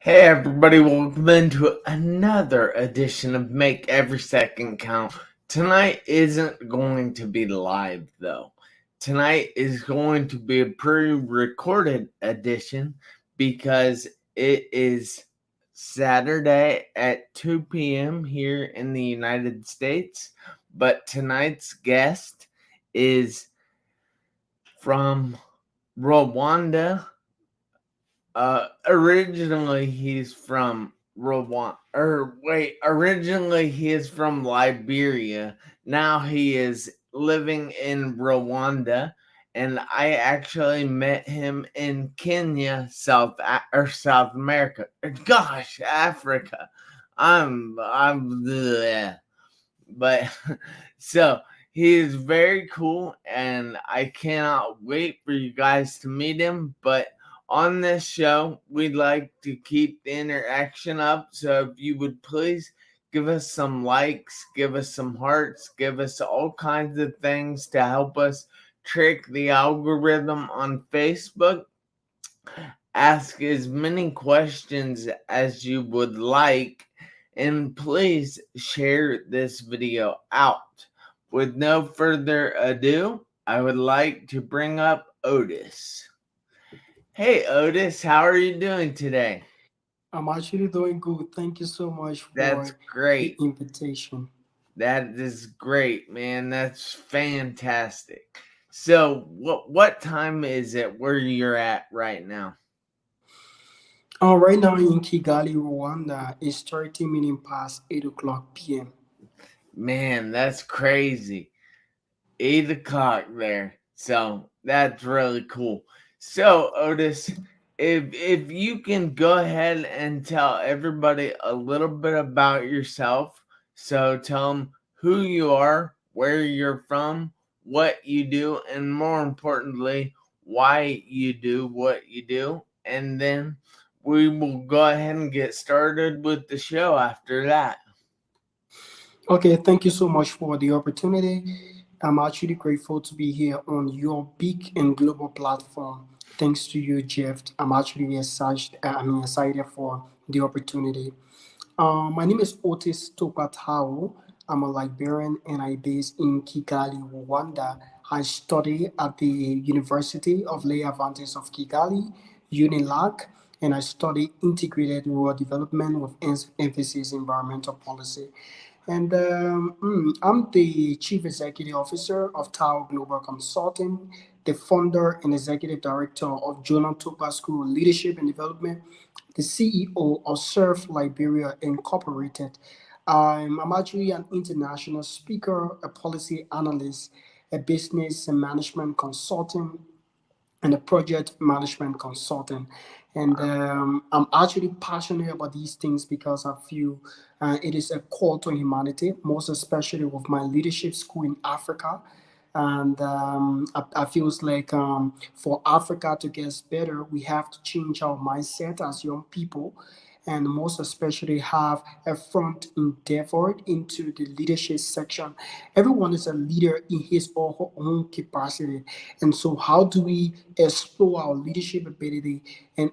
Hey everybody, welcome into another edition of Make Every Second Count. Tonight isn't going to be live though. Tonight is going to be a pre-recorded edition because it is Saturday at 2 p.m. here in the United States. But tonight's guest is from Rwanda. Originally he's from Rwanda. Originally he is from Liberia. Now he is living in Rwanda, and I actually met him in Kenya, South America. Gosh, Africa. I'm bleh. But so he is very cool, and I cannot wait for you guys to meet him. But on this show, we'd like to keep the interaction up. So if you would please give us some likes, give us some hearts, give us all kinds of things to help us trick the algorithm on Facebook. Ask as many questions as you would like, and please share this video out. With no further ado, I would like to bring up Otis. Hey Otis, how are you doing today? I'm actually doing good. Thank you so much That's for the great. invitation. That is great, man. That's fantastic. So, what time is it where you're at right now? Right now in Kigali, Rwanda, it's 30 minutes past 8 o'clock p.m. Man, that's crazy. 8 o'clock there. So that's really cool. So Otis, if you can go ahead and tell everybody a little bit about yourself. So tell them who you are, where you're from, what you do, and more importantly, why you do what you do. And then we will go ahead and get started with the show after that. Okay, thank you so much for the opportunity. I'm actually grateful to be here on your big and global platform. Thanks to you, Jeff. I'm actually excited for the opportunity. My name is Otis Togbah Tarwoe. I'm a Liberian and I based in Kigali, Rwanda. I study at the University of Lay Advantage of Kigali, UNILAC, and I study integrated rural development with emphasis in environmental policy. And I'm the Chief Executive Officer of Tao Global Consulting, the founder and Executive Director of Jonah Topa School of Leadership and Development, the CEO of Surf Liberia Incorporated. I'm actually an international speaker, a policy analyst, a business and management consultant, and a project management consultant. And I'm actually passionate about these things because I feel it is a call to humanity, most especially with my leadership school in Africa. And I feel like for Africa to get better, we have to change our mindset as young people and most especially have a front endeavor into the leadership section. Everyone is a leader in his or her own capacity. And so how do we explore our leadership ability? And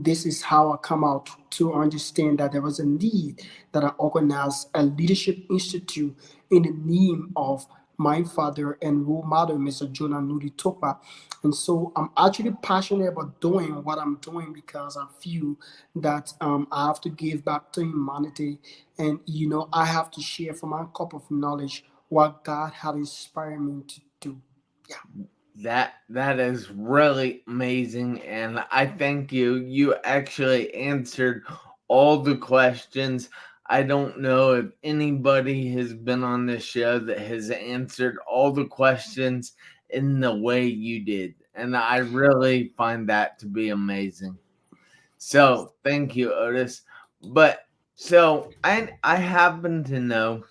this is how I come out to understand that there was a need that I organized a leadership institute in the name of my father and role model, Mr. Jonah Nudi Topa. And so I'm actually passionate about doing what I'm doing because I feel that I have to give back to humanity. And, I have to share from my cup of knowledge what God had inspired me to do. Yeah. That is really amazing, and I thank you. You actually answered all the questions. I don't know if anybody has been on this show that has answered all the questions in the way you did, and I really find that to be amazing. So thank you, Otis. But so I happen to know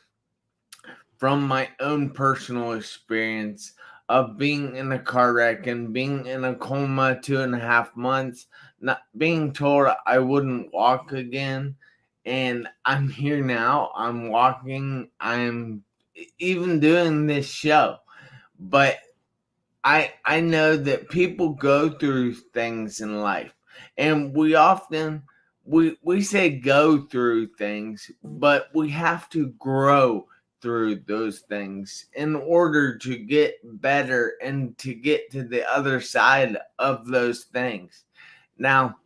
from my own personal experience of being in a car wreck and being in a coma 2.5 months, not being told I wouldn't walk again. And I'm here now. I'm walking. I'm even doing this show. But I know that people go through things in life, and we often we say go through things, but we have to grow through those things in order to get better and to get to the other side of those things. Now,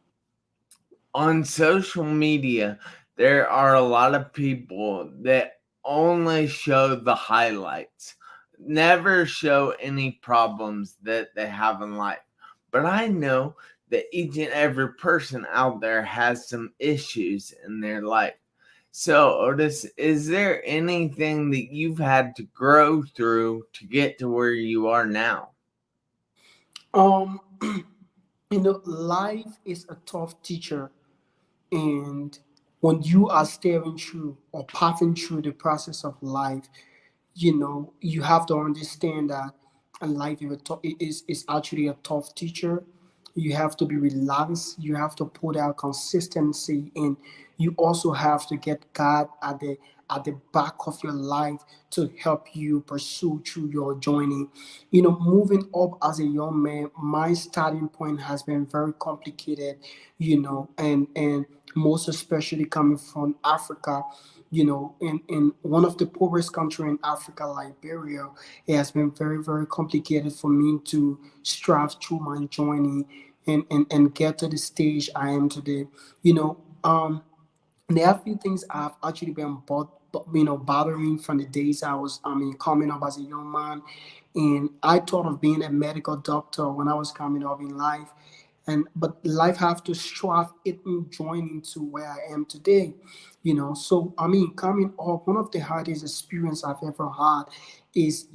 on social media, there are a lot of people that only show the highlights, never show any problems that they have in life. But I know that each and every person out there has some issues in their life. So, Otis, is there anything that you've had to grow through to get to where you are now? Um, life is a tough teacher, and when you are staring through or passing through the process of life, you have to understand that life is actually a tough teacher. You have to be relaxed. You have to put out consistency, and you also have to get God at the back of your life to help you pursue through your journey. Moving up as a young man, my starting point has been very complicated. And most especially coming from Africa, in one of the poorest country in Africa, Liberia. It has been very, very complicated for me to strive through my journey and get to the stage I am today. There are a few things I've actually been bothering from the days coming up as a young man, and I thought of being a medical doctor when I was coming up in life, but life have to strive it in joining to where I am today. So coming up, one of the hardest experience I've ever had is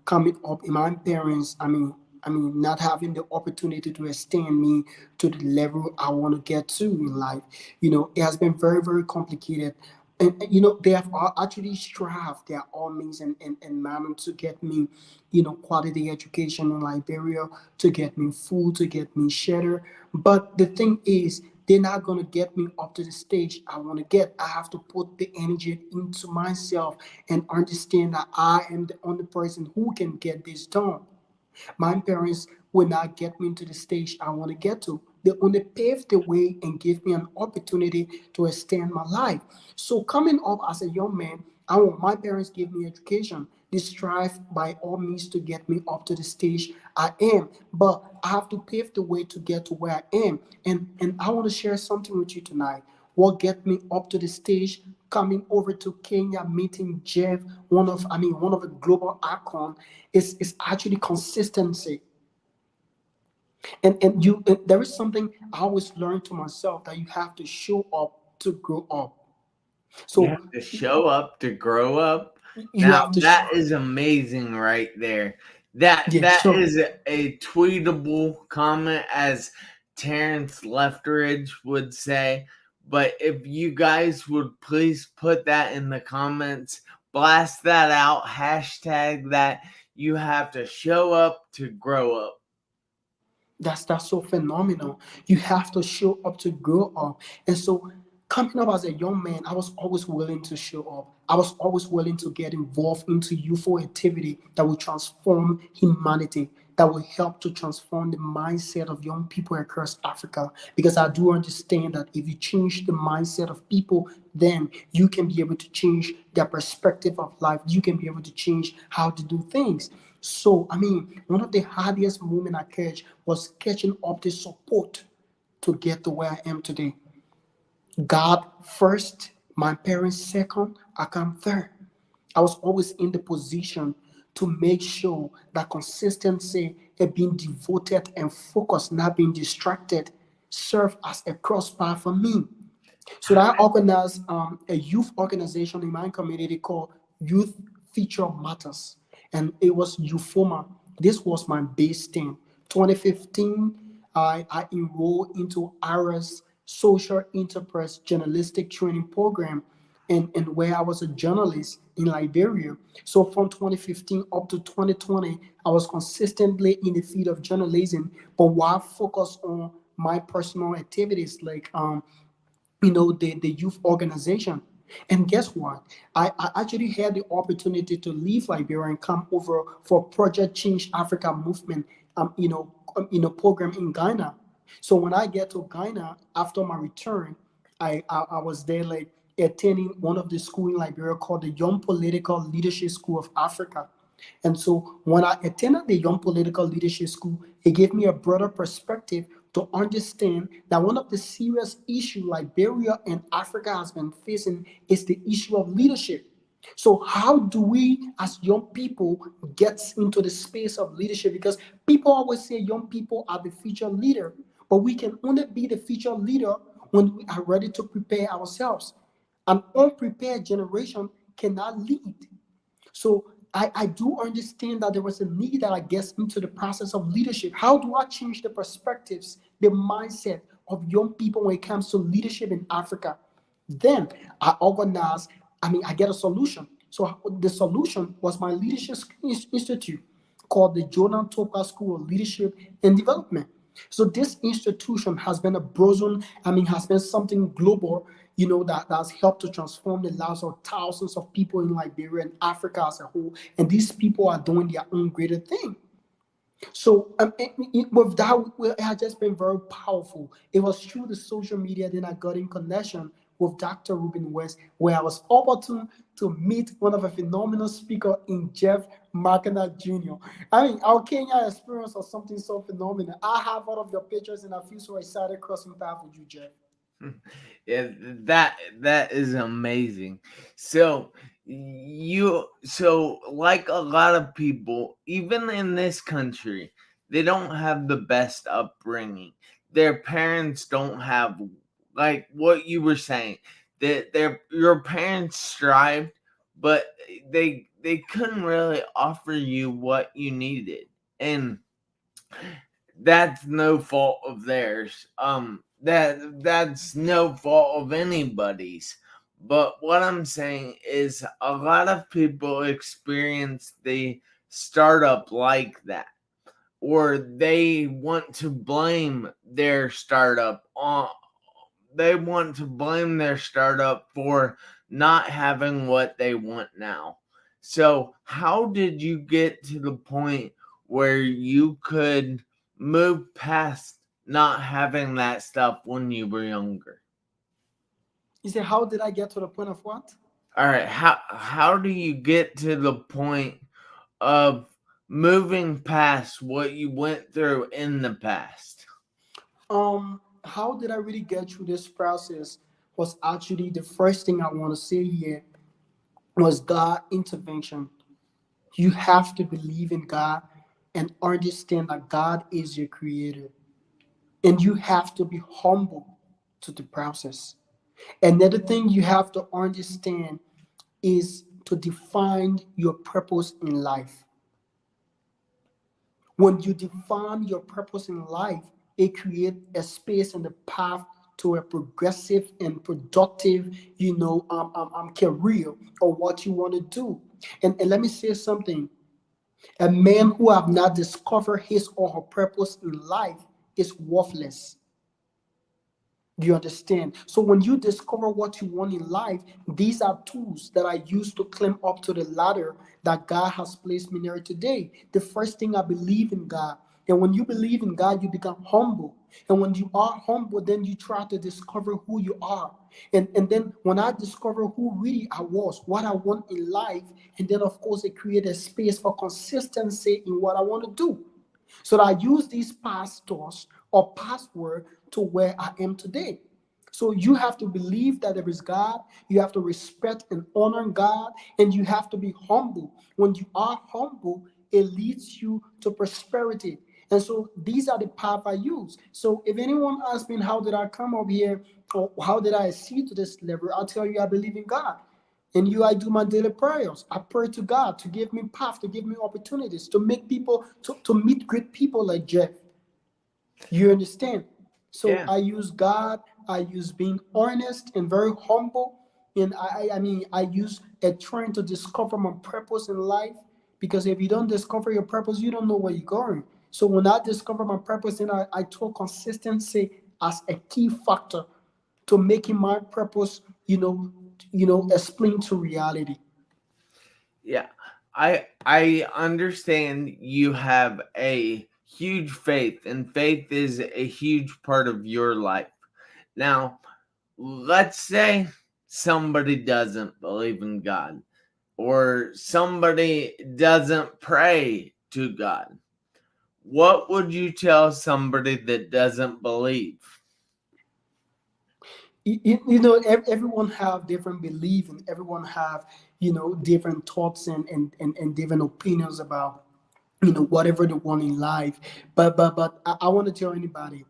coming up in my parents. Not having the opportunity to extend me to the level I want to get to in life. It has been very, very complicated. And they have all actually strived their all means and manner to get me, quality education in Liberia, to get me food, to get me shelter. But the thing is, they're not gonna get me up to the stage I want to get. I have to put the energy into myself and understand that I am the only person who can get this done. My parents will not get me to the stage I want to get to. They only paved the way and gave me an opportunity to extend my life. So coming up as a young man, I want my parents give me education. They strive by all means to get me up to the stage I am. But I have to pave the way to get to where I am. And I want to share something with you tonight. What get me up to the stage, coming over to Kenya, meeting Jeff, one of the global icon, is actually consistency. And there is something I always learn to myself, that you have to show up to grow up. You So have to show up to grow up. you Now have to that is amazing right there. yeah, That show. is a tweetable comment, as Terrence Leftridge would say. But if you guys would please put that in the comments, blast that out, hashtag that. You have to show up to grow up. That's so phenomenal. You have to show up to grow up. And so coming up as a young man, I was always willing to show up. I was always willing to get involved into youthful activity that will transform humanity, that will help to transform the mindset of young people across Africa. Because I do understand that if you change the mindset of people, then you can be able to change their perspective of life. You can be able to change how to do things. So, one of the hardest moments I catch was catching up the support to get to where I am today. God first, my parents second, I come third. I was always in the position to make sure that consistency and being devoted and focused, not being distracted, serve as a crossbar for me. So I organized a youth organization in my community called Youth Feature Matters, and it was Euphoma. This was my base thing. 2015, I enrolled into ARA's Social Enterprise Journalistic Training Program, and where I was a journalist in Liberia. So from 2015 up to 2020, I was consistently in the field of journalism, but while focused on my personal activities like the youth organization. And guess what? I actually had the opportunity to leave Liberia and come over for Project Change Africa movement, program in Ghana. So when I get to Ghana after my return, I was there like attending one of the school in Liberia called the Young Political Leadership School of Africa. And so when I attended the Young Political Leadership School, it gave me a broader perspective to understand that one of the serious issues Liberia and Africa has been facing is the issue of leadership. So how do we as young people get into the space of leadership? Because people always say young people are the future leader, but we can only be the future leader when we are ready to prepare ourselves. An unprepared generation cannot lead. So I do understand that there was a need that I guess into the process of leadership. How do I change the perspectives, the mindset of young people when it comes to leadership in Africa? Then I organize, I get a solution. So the solution was my leadership institute called the Jordan Topa School of Leadership and Development. So this institution has been a boson, has been something global, that has helped to transform the lives of thousands of people in Liberia and Africa as a whole. And these people are doing their own greater thing. So with that, it has just been very powerful. It was through the social media then I got in connection with Dr. Ruben West, where I was opportune to meet one of a phenomenal speaker in Jeff Marconette Jr. Our Kenya experience was something so phenomenal. I have all of your pictures and I feel so excited crossing paths with you, Jeff. Yeah, that is amazing. So like a lot of people, even in this country, they don't have the best upbringing. Their parents don't have, like what you were saying, that your parents strived, but they couldn't really offer you what you needed. And that's no fault of theirs. That's no fault of anybody's. But what I'm saying is a lot of people experience the startup like that, or they want to blame their startup on they want to blame their startup for not having what they want now. So, how did you get to the point where you could move past not having that stuff when you were younger? You say, how did I get to the point of what? All right, how do you get to the point of moving past what you went through in the past? How did I really get through this process was actually the first thing I want to say here was God intervention. You have to believe in God and understand that God is your creator. And you have to be humble to the process. Another thing you have to understand is to define your purpose in life. When you define your purpose in life, it creates a space and a path to a progressive and productive, career or what you want to do. And let me say something. A man who have not discovered his or her purpose in life is worthless. Do you understand? So when you discover what you want in life, these are tools that I use to climb up to the ladder that God has placed me there today. The first thing, I believe in God. And when you believe in God, you become humble. And when you are humble, then you try to discover who you are. And then when I discover who really I was, what I want in life, and then of course it created a space for consistency in what I want to do. So that I use these pastors or password to where I am today. So you have to believe that there is God, you have to respect and honor God, and you have to be humble. When you are humble, it leads you to prosperity. And so these are the path I use. So if anyone asks me how did I come up here or how did I see to this level, I'll tell you I believe in God. And I do my daily prayers. I pray to God to give me path, to give me opportunities, to make people, to meet great people like Jeff. You understand? So Yeah. I use God, I use being honest and very humble. And I use a trying to discover my purpose in life. Because if you don't discover your purpose, you don't know where you're going. So when I discover my purpose, then I took consistency as a key factor to making my purpose, explain to reality. Yeah, I understand you have a huge faith, and faith is a huge part of your life. Now, let's say somebody doesn't believe in God, or somebody doesn't pray to God. What would you tell somebody that doesn't believe? Everyone have different belief, and everyone have different thoughts and different opinions about whatever they want in life. But I want to tell anybody,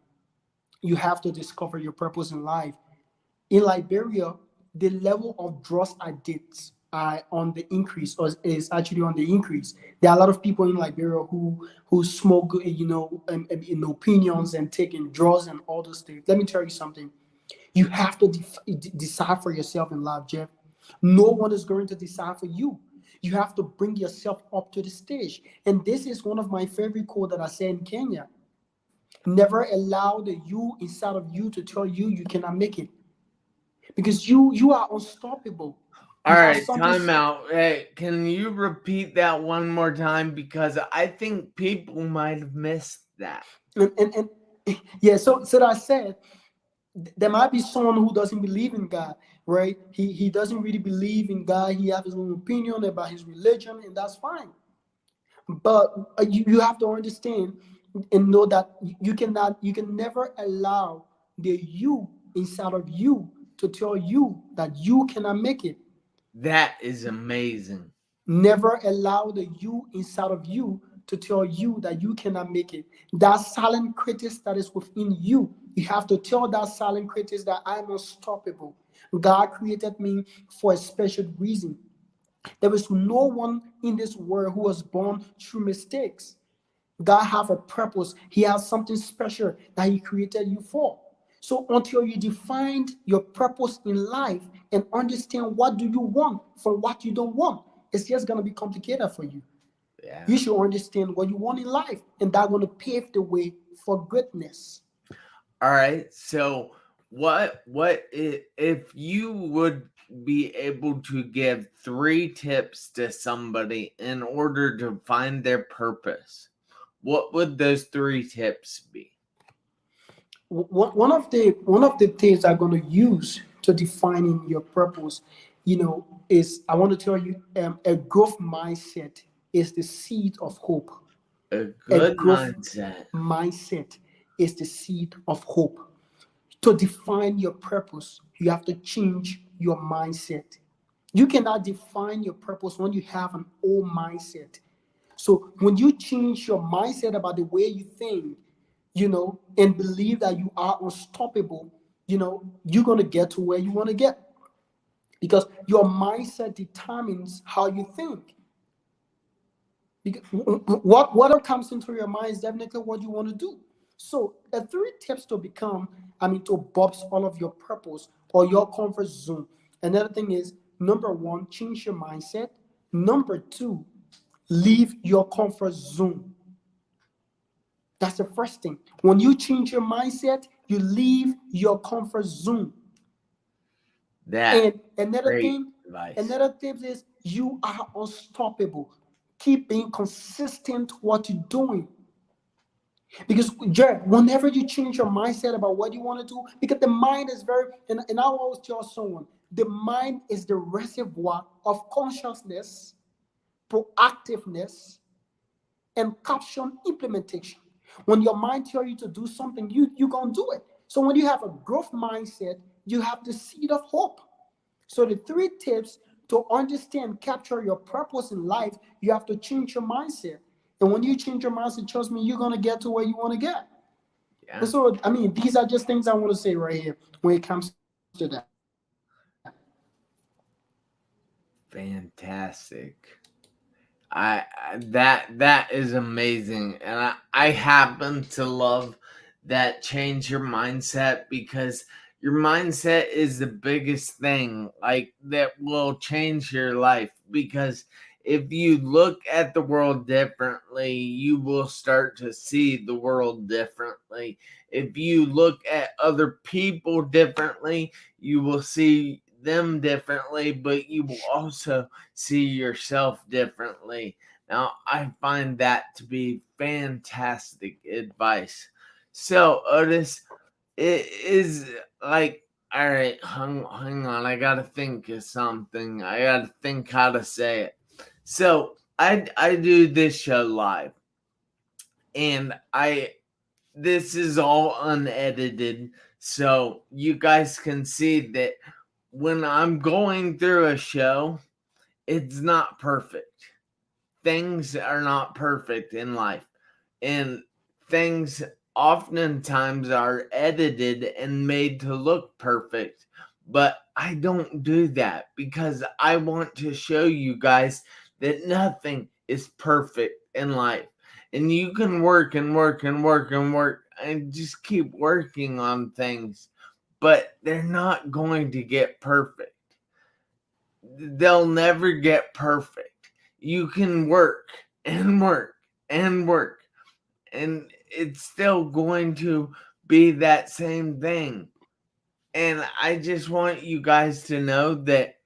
you have to discover your purpose in life. In Liberia, the level of drug addicts are on the increase, or is actually on the increase. There are a lot of people in Liberia who smoke, opinions and taking drugs and all those things. Let me tell you something. You have to decide for yourself in life, Jeff. No one is going to decide for you. You have to bring yourself up to the stage. And this is one of my favorite quotes that I say in Kenya. Never allow the you inside of you to tell you you cannot make it, because you are unstoppable. All You have right, something. time out. Hey, can you repeat that one more time? Because I think people might have missed that. And yeah, so that I said, there might be someone who doesn't believe in God, right? He doesn't really believe in God. He has his own opinion about his religion, and that's fine. But you have to understand and know that you can never allow the you inside of you to tell you that you cannot make it. That is amazing. Never allow the you inside of you to tell you that you cannot make it. That silent critic that is within you, you have to tell that silent critic that I'm unstoppable. God created me for a special reason. There is no one in this world who was born through mistakes. God have a purpose. He has something special that He created you for. So until you define your purpose in life and understand what do you want from what you don't want, it's just gonna be complicated for you. Yeah. You should understand what you want in life, and that's gonna pave the way for greatness. All right. So if you would be able to give 3 tips to somebody in order to find their purpose, what would those 3 tips be? One of the things I'm gonna use to defining your purpose, is I want to tell you, a growth mindset is the seed of hope. A A good growth mindset. mindset is the seed of hope. To define your purpose, you have to change your mindset. You cannot define your purpose when you have an old mindset. So when you change your mindset about the way you think, and believe that you are unstoppable, you're going to get to where you want to get, because your mindset determines how you think. Because whatever comes into your mind is definitely what you want to do. So, 3 tips to become, to boost all of your purpose or your comfort zone. Another thing is, number one, change your mindset. Number two, leave your comfort zone. That's the first thing. When you change your mindset, you leave your comfort zone. That And another great thing, advice. another tip is you are unstoppable. Keep being consistent what you're doing. Because Jared, whenever you change your mindset about what you want to do, because the mind is very, and I always tell someone, the mind is the reservoir of consciousness, proactiveness, and caption implementation. When your mind tells you to do something, you're going to do it. So when you have a growth mindset, you have the seed of hope. So the 3 tips to understand, capture your purpose in life, you have to change your mindset. And when you change your mindset, trust me, you're going to get to where you want to get. And Yeah. so, these are just things I want to say right here when it comes to that. Fantastic. That is amazing, and I happen to love that change your mindset, because your mindset is the biggest thing, like, that will change your life. Because if you look at the world differently, you will start to see the world differently. If you look at other people differently, you will see them differently, but you will also see yourself differently. Now, I find that to be fantastic advice. So, Otis, it is like, All right, hang on. I gotta think of something. I gotta think how to say it. So I do this show live, and I this is all unedited, so you guys can see that when I'm going through a show, it's not perfect. Things are not perfect in life, and things oftentimes are edited and made to look perfect. But I don't do that because I want to show you guys that nothing is perfect in life. And you can work and work and work and work and just keep working on things, but they're not going to get perfect. They'll never get perfect. You can work and work and work, and it's still going to be that same thing. And I just want you guys to know that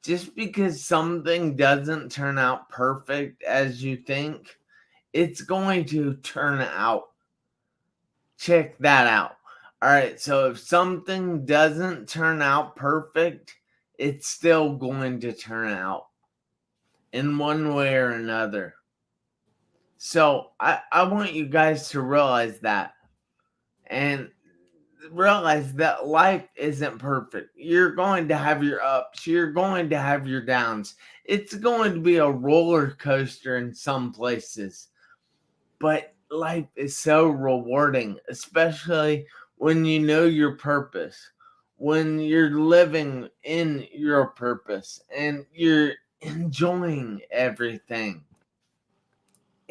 just because something doesn't turn out perfect as you think, it's going to turn out. Check that out. All right, so if something doesn't turn out perfect, it's still going to turn out in one way or another. So I want you guys to realize that, and realize that life isn't perfect. You're going to have your ups, you're going to have your downs. It's going to be a roller coaster in some places, but life is so rewarding, especially when you know your purpose, when you're living in your purpose and you're enjoying everything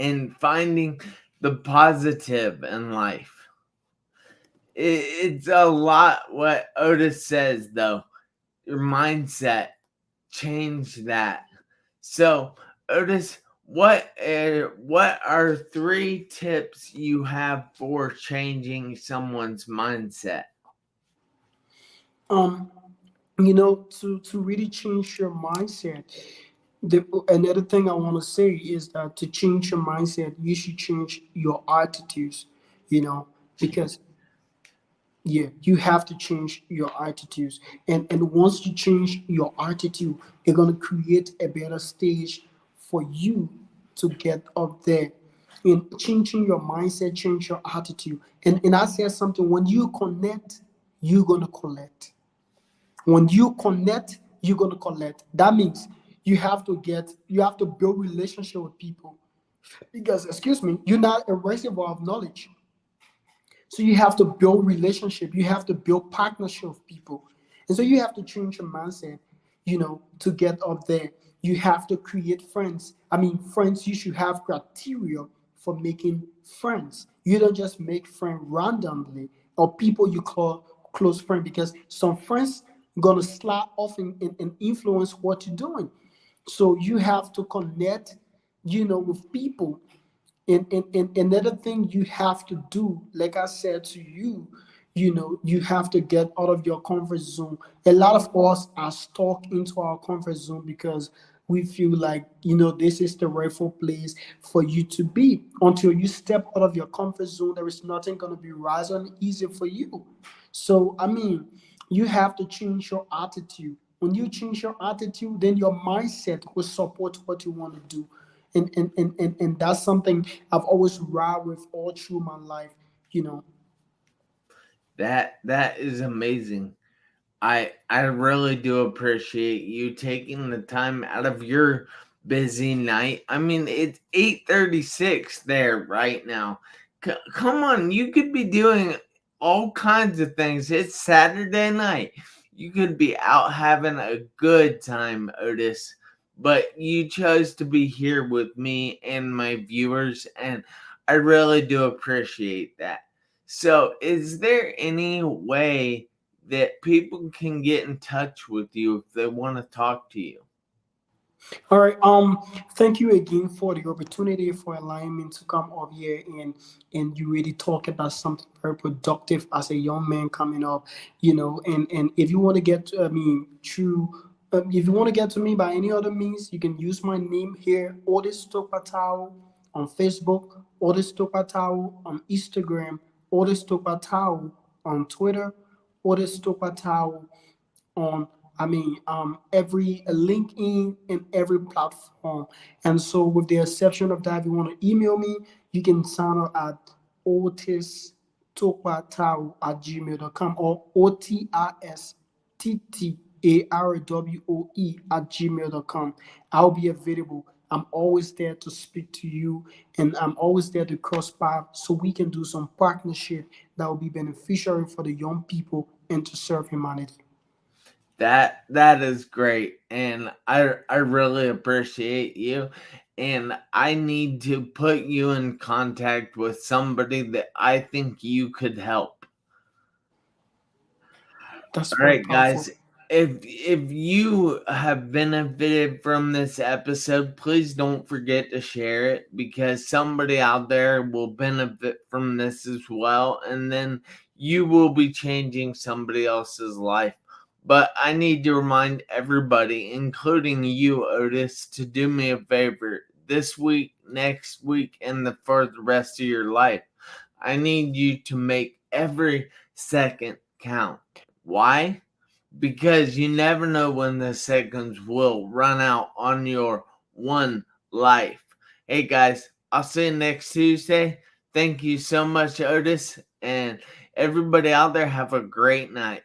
and finding the positive in life. It's a lot what Otis says, though. Your mindset, change that. So, Otis, what are 3 tips you have for changing someone's mindset? um to really change your mindset, another thing I want to say is that to change your mindset, you should change your attitudes, because yeah, you have to change your attitudes. And once you change your attitude, it's going to create a better stage for you to get up there. In changing your mindset, change your attitude. And I said something, when you connect, you're going to collect. When you connect, you're going to collect. That means you have to build relationship with people, because, excuse me, you're not a reservoir of knowledge. So you have to build relationship. You have to build partnership with people. And so you have to change your mindset, to get up there. You have to create friends. I mean, friends, you should have criteria for making friends. You don't just make friends randomly or people you call close friend, because some friends gonna slide off and influence what you're doing. So you have to connect, with people. And another thing you have to do, like I said to you, you have to get out of your comfort zone. A lot of us are stuck into our comfort zone because we feel like, this is the rightful place for you to be. Until you step out of your comfort zone, there is nothing going to be right and easy for you. So, I mean, you have to change your attitude. When you change your attitude, then your mindset will support what you want to do. And that's something I've always ride with all through my life, you know. That is amazing. I really do appreciate you taking the time out of your busy night. I mean, it's 8:36 there right now. Come on, you could be doing all kinds of things. It's Saturday night. You could be out having a good time, Otis. But you chose to be here with me and my viewers, and I really do appreciate that. So, is there any way that people can get in touch with you if they want to talk to you? All right. Thank you again for the opportunity, for allowing me to come up here and you really talk about something very productive as a young man coming up, And if you want to get to, I mean, through. If you want to get to me by any other means, you can use my name here, Otis Togbah Tarwoe, on Facebook, Otis Togbah Tarwoe on Instagram, Otis Togbah Tarwoe on Twitter, Otis Togbah Tarwoe on every LinkedIn and every platform. And so with the exception of that, if you want to email me, you can sign up at Otis Togbah at gmail.com or OTISTTARWOE at gmail.com. I'll be available. I'm always there to speak to you, and I'm always there to cross paths so we can do some partnership that will be beneficial for the young people and to serve humanity. That is great, and I really appreciate you. And I need to put you in contact with somebody that I think you could help. That's All quite right, powerful. guys. If you have benefited from this episode, please don't forget to share it, because somebody out there will benefit from this as well, and then you will be changing somebody else's life. But I need to remind everybody, including you, Otis, to do me a favor this week, next week, and for the rest of your life. I need you to make every second count. Why? Because you never know when the seconds will run out on your one life. Hey guys, I'll see you next Tuesday. Thank you so much, Otis, and everybody out there, have a great night.